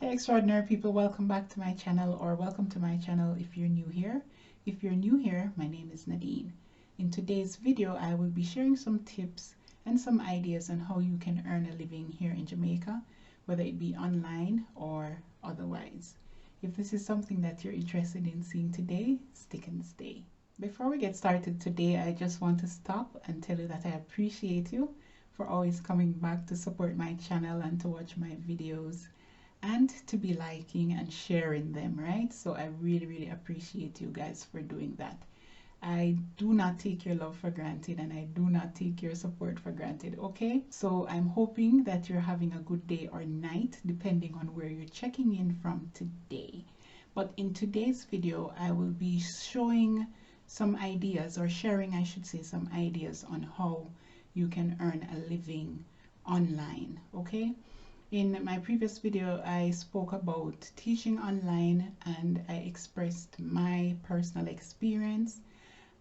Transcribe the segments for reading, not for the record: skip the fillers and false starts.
Hey extraordinary people, welcome back to my channel, or welcome to my channel if you're new here. If you're new here, my name is Nadine. In today's video I will be sharing some tips and some ideas on how you can earn a living here in Jamaica, whether it be online or otherwise. If this is something that you're interested in seeing today, stick and stay. Before we get started today, I just want to stop and tell you that I appreciate you for always coming back to support my channel and to watch my videos and to be liking and sharing them, right? So I really appreciate you guys for doing that. I do not take your love for granted, and I do not take your support for granted, okay? So I'm hoping that you're having a good day or night depending on where you're checking in from today. But in today's video I will be showing some ideas, or sharing I should say, some ideas on how you can earn a living online, okay? In my previous video, I spoke about teaching online and I expressed my personal experience.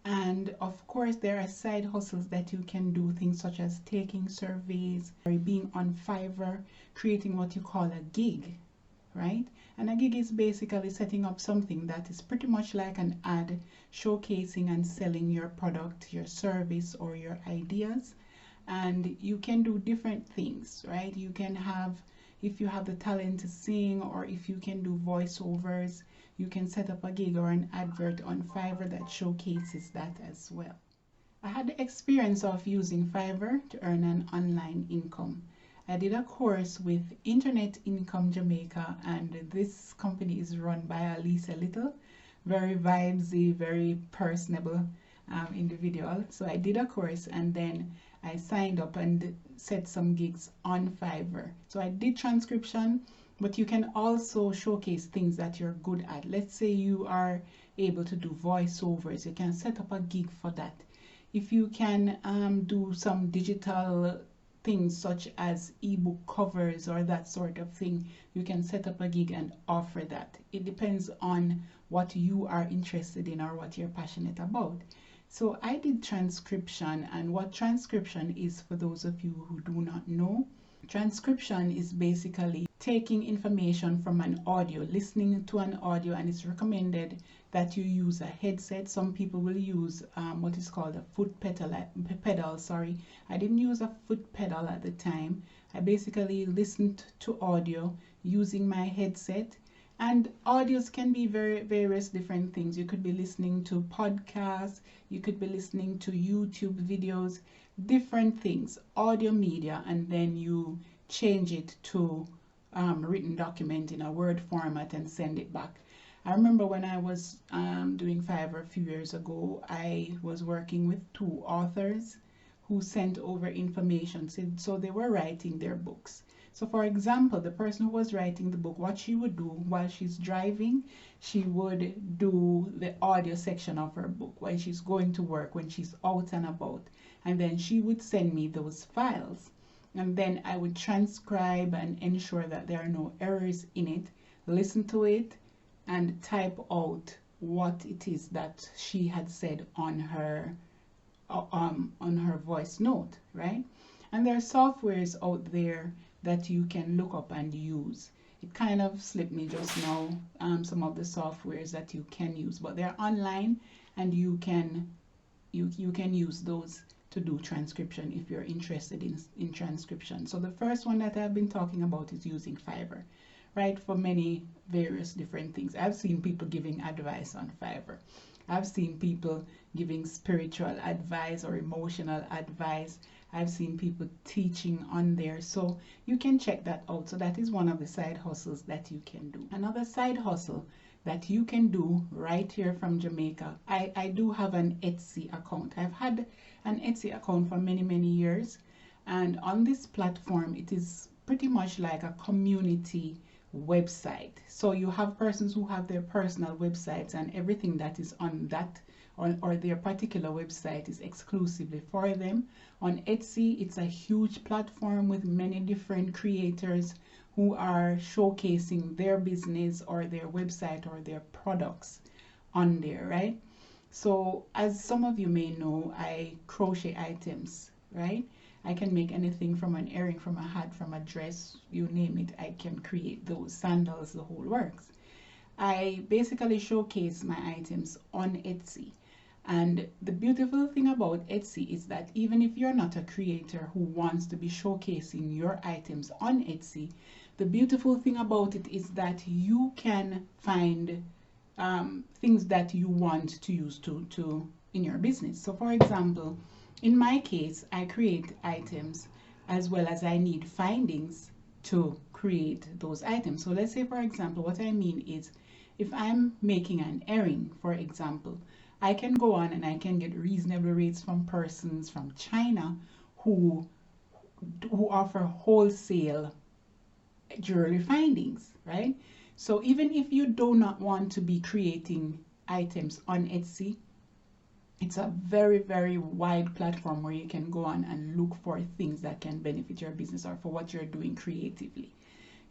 And of course, there are side hustles that you can do, things such as taking surveys or being on Fiverr, creating what you call a gig, right? And a gig is basically setting up something that is pretty much like an ad, showcasing and selling your product, your service, or your ideas. And you can do different things, right? You can have, if you have the talent to sing, or if you can do voiceovers, you can set up a gig or an advert on Fiverr that showcases that as well. I had the experience of using Fiverr to earn an online income. I did a course with Internet Income Jamaica, and this company is run by Lisa Little, very vibesy, very personable individual. So I did a course and then I signed up and set some gigs on Fiverr. So I did transcription, but you can also showcase things that you're good at. Let's say you are able to do voiceovers, you can set up a gig for that. If you can do some digital things such as ebook covers or that sort of thing, you can set up a gig and offer that. It depends on what you are interested in or what you're passionate about. So I did transcription, and what transcription is, for those of you who do not know, transcription is basically taking information from an audio, listening to an audio, and it's recommended that you use a headset. Some people will use what is called a foot pedal. I didn't use a foot pedal at the time. I basically listened to audio using my headset. And audios can be various different things. You could be listening to podcasts, you could be listening to YouTube videos, different things, audio media, and then you change it to written document in a Word format and send it back. I remember when I was doing Fiverr a few years ago, I was working with two authors who sent over information. So they were writing their books. So for example, the person who was writing the book, what she would do while she's driving, she would do the audio section of her book while she's going to work, when she's out and about. And then she would send me those files. And then I would transcribe and ensure that there are no errors in it, listen to it, and type out what it is that she had said on her voice note, right? And there are softwares out there that you can look up and use. It kind of slipped me just now, some of the softwares that you can use, but they're online, and you can use those to do transcription if you're interested in transcription. So the first one that I've been talking about is using Fiverr, right, for many various different things. I've seen people giving advice on Fiverr. I've seen people giving spiritual advice or emotional advice. I've seen people teaching on there, so you can check that out. So that is one of the side hustles that you can do. Another side hustle that you can do right here from Jamaica, I do have an Etsy account. I've had an Etsy account for many years, and on this platform it is pretty much like a community website. So you have persons who have their personal websites, and everything that is on that or their particular website is exclusively for them. On Etsy, it's a huge platform with many different creators who are showcasing their business or their website or their products on there, right? So as some of you may know, I crochet items, right? I can make anything from an earring, from a hat, from a dress, you name it. I can create those, sandals, the whole works. I basically showcase my items on Etsy. And the beautiful thing about Etsy is that even if you're not a creator who wants to be showcasing your items on Etsy, the beautiful thing about it is that you can find things that you want to use to in your business. So for example, in my case, I create items as well as I need findings to create those items. So let's say, for example, what I mean is if I'm making an earring, for example, I can go on and I can get reasonable rates from persons from China who offer wholesale jewelry findings, right? So even if you do not want to be creating items on Etsy, it's a very, very wide platform where you can go on and look for things that can benefit your business or for what you're doing creatively.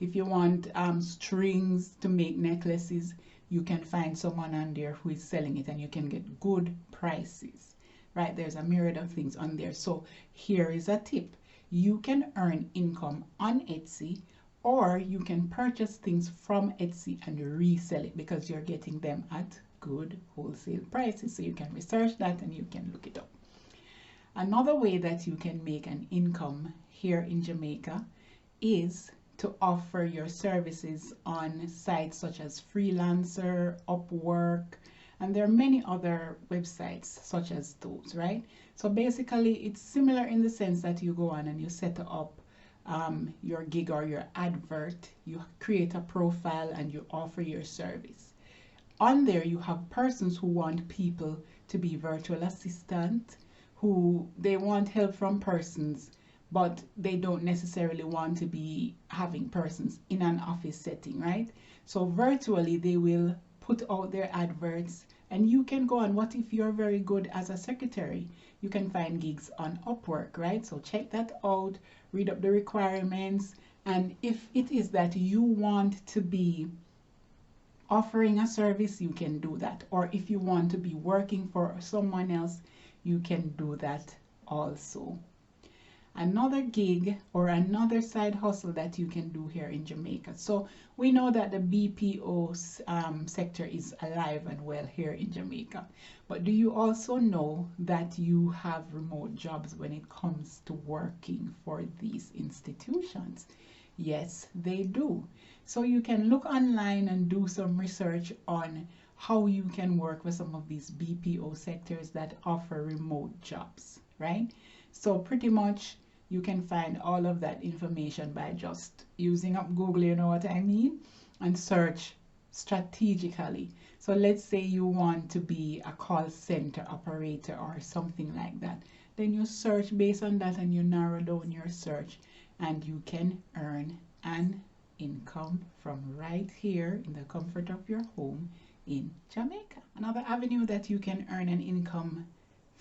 If you want strings to make necklaces, you can find someone on there who is selling it and you can get good prices, right? There's a myriad of things on there. So here is a tip. You can earn income on Etsy, or you can purchase things from Etsy and resell it because you're getting them at good wholesale prices. So you can research that and you can look it up. Another way that you can make an income here in Jamaica is to offer your services on sites such as Freelancer, Upwork, and there are many other websites such as those, right? So basically it's similar in the sense that you go on and you set up your gig or your advert, you create a profile and you offer your service. On there you have persons who want people to be virtual assistant, who they want help from persons, but they don't necessarily want to be having persons in an office setting, right? So virtually they will put out their adverts and you can go on. What if you're very good as a secretary? You can find gigs on Upwork, right? So check that out, read up the requirements, and if it is that you want to be offering a service, you can do that. Or if you want to be working for someone else, you can do that also. Another gig or another side hustle that you can do here in Jamaica. So we know that the BPO sector is alive and well here in Jamaica. But do you also know that you have remote jobs when it comes to working for these institutions? Yes, they do. So you can look online and do some research on how you can work with some of these BPO sectors that offer remote jobs, right? So pretty much you can find all of that information by just using up Google, you know what I mean, and search strategically. So let's say you want to be a call center operator or something like that. Then you search based on that and you narrow down your search and you can earn an income from right here in the comfort of your home in Jamaica. Another avenue that you can earn an income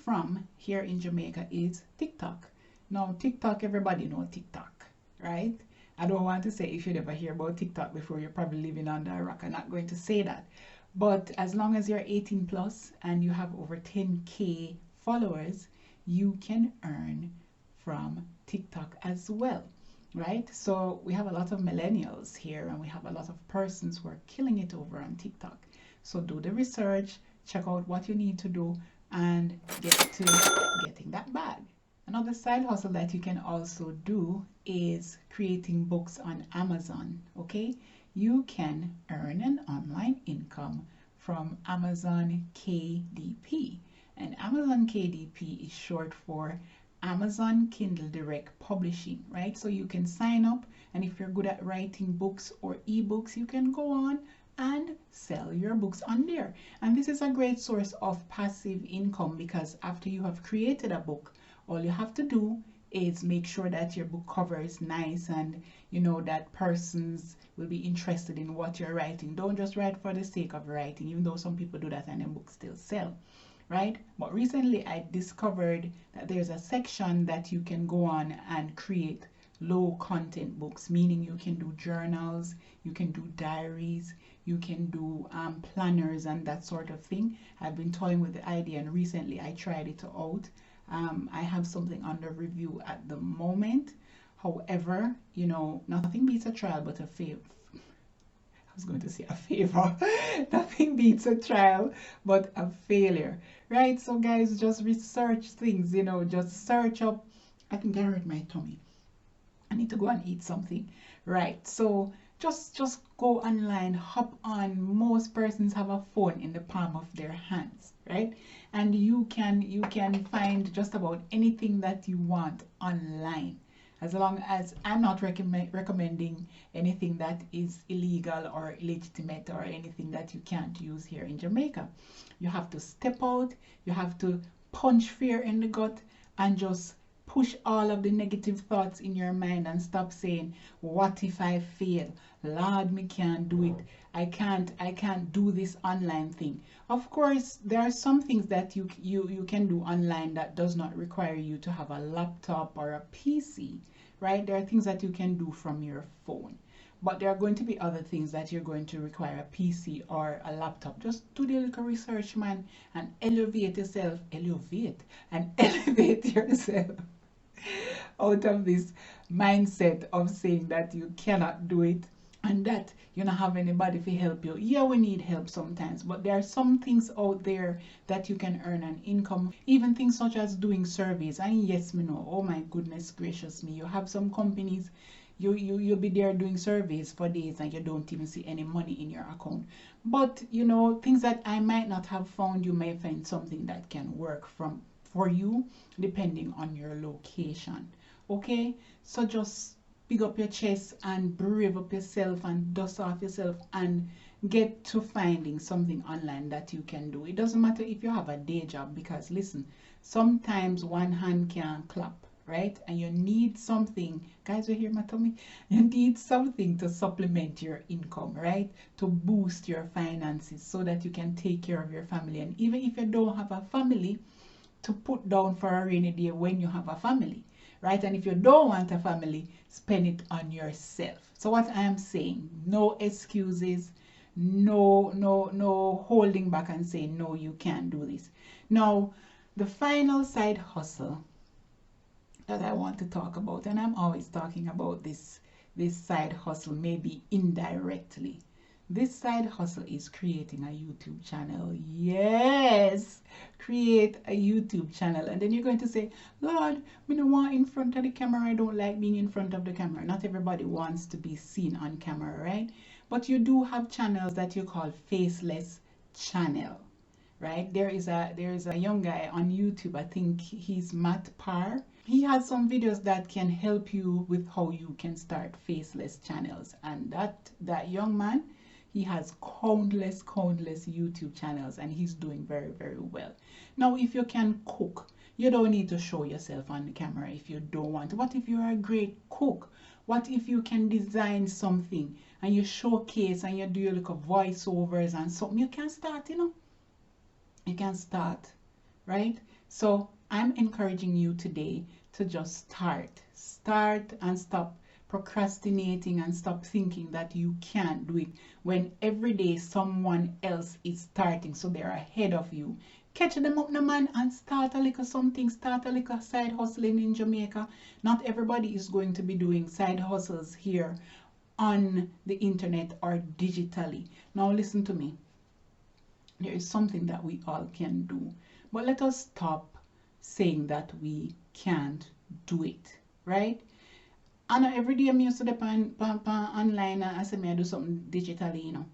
from here in Jamaica is TikTok. Now TikTok, everybody know TikTok, right? I don't want to say if you never hear about TikTok before, you're probably living under a rock. I'm not going to say that. But as long as you're 18 plus and you have over 10K followers, you can earn from TikTok as well, right? So we have a lot of millennials here and we have a lot of persons who are killing it over on TikTok. So do the research, check out what you need to do and get to getting that bag. Another side hustle that you can also do is creating books on Amazon, okay? You can earn an online income from Amazon KDP. And Amazon KDP is short for Amazon Kindle Direct Publishing, right? So you can sign up, and if you're good at writing books or ebooks, you can go on and sell your books on there. And this is a great source of passive income because after you have created a book, all you have to do is make sure that your book cover is nice and you know that persons will be interested in what you're writing. Don't just write for the sake of writing, even though some people do that and their books still sell, right? But recently I discovered that there's a section that you can go on and create low content books, meaning you can do journals, you can do diaries, you can do planners and that sort of thing. I've been toying with the idea and recently I tried it out. I have something under review at the moment. However, you know, nothing beats a trial but a favor. I was going to say a favor. Nothing beats a trial but a failure, right? So guys, just research things, you know, just search up. I think I hurt my tummy. I need to go and eat something, right? So just go online, hop on. Most persons have a phone in the palm of their hands, right? And you can find just about anything that you want online, as long as I'm not recommending anything that is illegal or illegitimate or anything that you can't use here in Jamaica. You have to step out, you have to punch fear in the gut and just push all of the negative thoughts in your mind and stop saying, what if I fail? Lord, me can't do it. I can't do this online thing. Of course, there are some things that you can do online that does not require you to have a laptop or a PC, right? There are things that you can do from your phone. But there are going to be other things that you're going to require a PC or a laptop. Just do the little research, man, and elevate yourself. Elevate yourself out of this mindset of saying that you cannot do it and that you don't have anybody to help you. Yeah, we need help sometimes, but there are some things out there that you can earn an income, even things such as doing surveys. And yes, me know, oh my goodness gracious me, you have some companies, you'll be there doing surveys for days and you don't even see any money in your account. But you know, things that I might not have found, you may find something that can work for you depending on your location. Okay, so just pick up your chest and brave up yourself and dust off yourself and get to finding something online that you can do. It doesn't matter if you have a day job, because listen, sometimes one hand can't clap, right? And you need something, guys, you hear my tummy? You need something to supplement your income, right? To boost your finances so that you can take care of your family. And even if you don't have a family, to put down for a rainy day when you have a family, right? And if you don't want a family, spend it on yourself. So what I am saying, no excuses, no holding back and saying, no, you can't do this. Now, the final side hustle that I want to talk about, and I'm always talking about this side hustle, maybe indirectly. This side hustle is creating a YouTube channel. Yes, create a YouTube channel. And then you're going to say, Lord, me don't want in front of the camera. I don't like being in front of the camera. Not everybody wants to be seen on camera, right? But you do have channels that you call faceless channel, right? There is a young guy on YouTube. I think he's Matt Parr. He has some videos that can help you with how you can start faceless channels. And that young man, he has countless YouTube channels and he's doing very, very well. Now, if you can cook, you don't need to show yourself on the camera if you don't want to. What if you're a great cook? What if you can design something and you showcase and you do your little voiceovers and something? You can start, you know. You can start, right? So I'm encouraging you today to just start and stop procrastinating and stop thinking that you can't do it when every day someone else is starting, so they're ahead of you. Catch them up, no man, and start a little something, start a little side hustling in Jamaica. Not everybody is going to be doing side hustles here on the internet or digitally. Now listen to me. There is something that we all can do, but let us stop saying that we can't do it, right? And every day I used to depend online and I say I do something digitally, you know.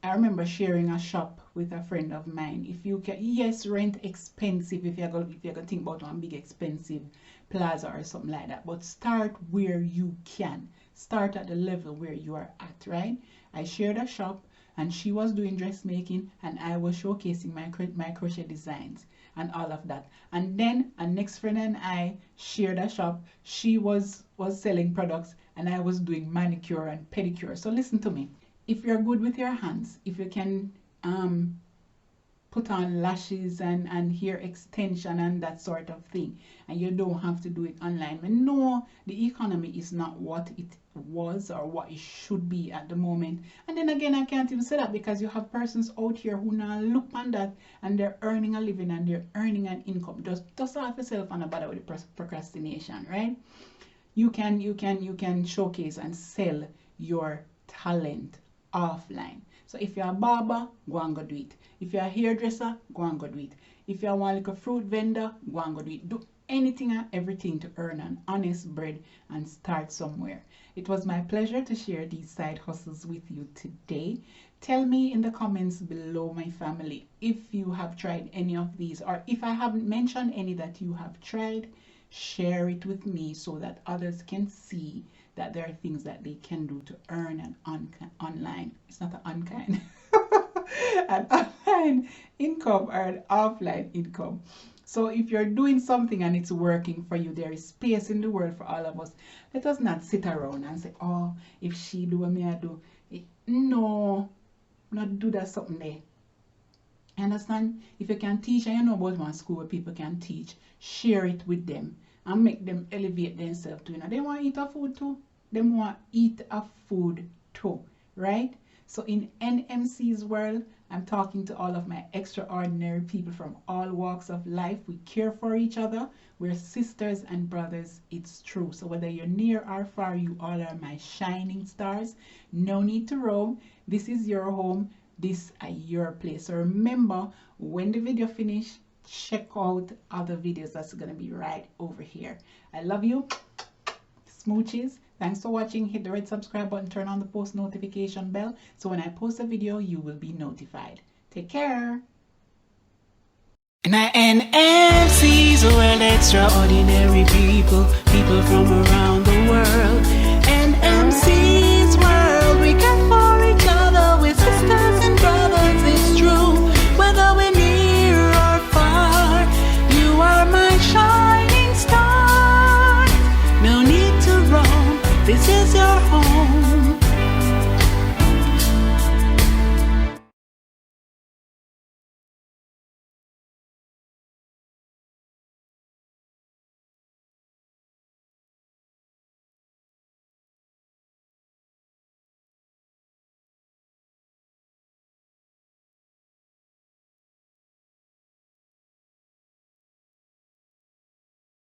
I remember sharing a shop with a friend of mine. If you can, yes, rent expensive if you're gonna think about one big expensive plaza or something like that. But start where you can. Start at the level where you are at, right? I shared a shop and she was doing dressmaking and I was showcasing my crochet designs and all of that. And then a next friend and I shared a shop. She was selling products and I was doing manicure and pedicure. So listen to me. If you're good with your hands, if you can put on lashes and hair extension and that sort of thing, and you don't have to do it online. But no, the economy is not what it was or what it should be at the moment. And then again, I can't even say that because you have persons out here who now look on that and they're earning a living and they're earning an income. Just off yourself and about with the procrastination, right? You can showcase and sell your talent offline. So if you're a barber, go and go do it. If you're a hairdresser, go and go do it. If you're like a fruit vendor, go and go do it. Do anything and everything to earn an honest bread and start somewhere. It was my pleasure to share these side hustles with you today. Tell me in the comments below, my family, if you have tried any of these, or if I haven't mentioned any that you have tried, share it with me so that others can see that there are things that they can do to earn an online, it's not an unkind, an online income or an offline income. So if you're doing something and it's working for you, there is space in the world for all of us. Let us not sit around and say, oh, if she do what me I do. No, not do that something there. Understand? If you can teach and you know about one school where people can teach, share it with them and make them elevate themselves too. You know, they want to eat a food too. They want to eat a food too, right? So in NMC's world, I'm talking to all of my extraordinary people from all walks of life. We care for each other. We're sisters and brothers. It's true. So whether you're near or far, you all are my shining stars. No need to roam. This is your home. This is your place. So remember, when the video finish, check out other videos that's going to be right over here. I love you. Smooches. Thanks for watching. Hit the red subscribe button, turn on the post notification bell, so when I post a video, you will be notified. Take care. NMC's world, extraordinary people, people from around the world. NMC's world, we got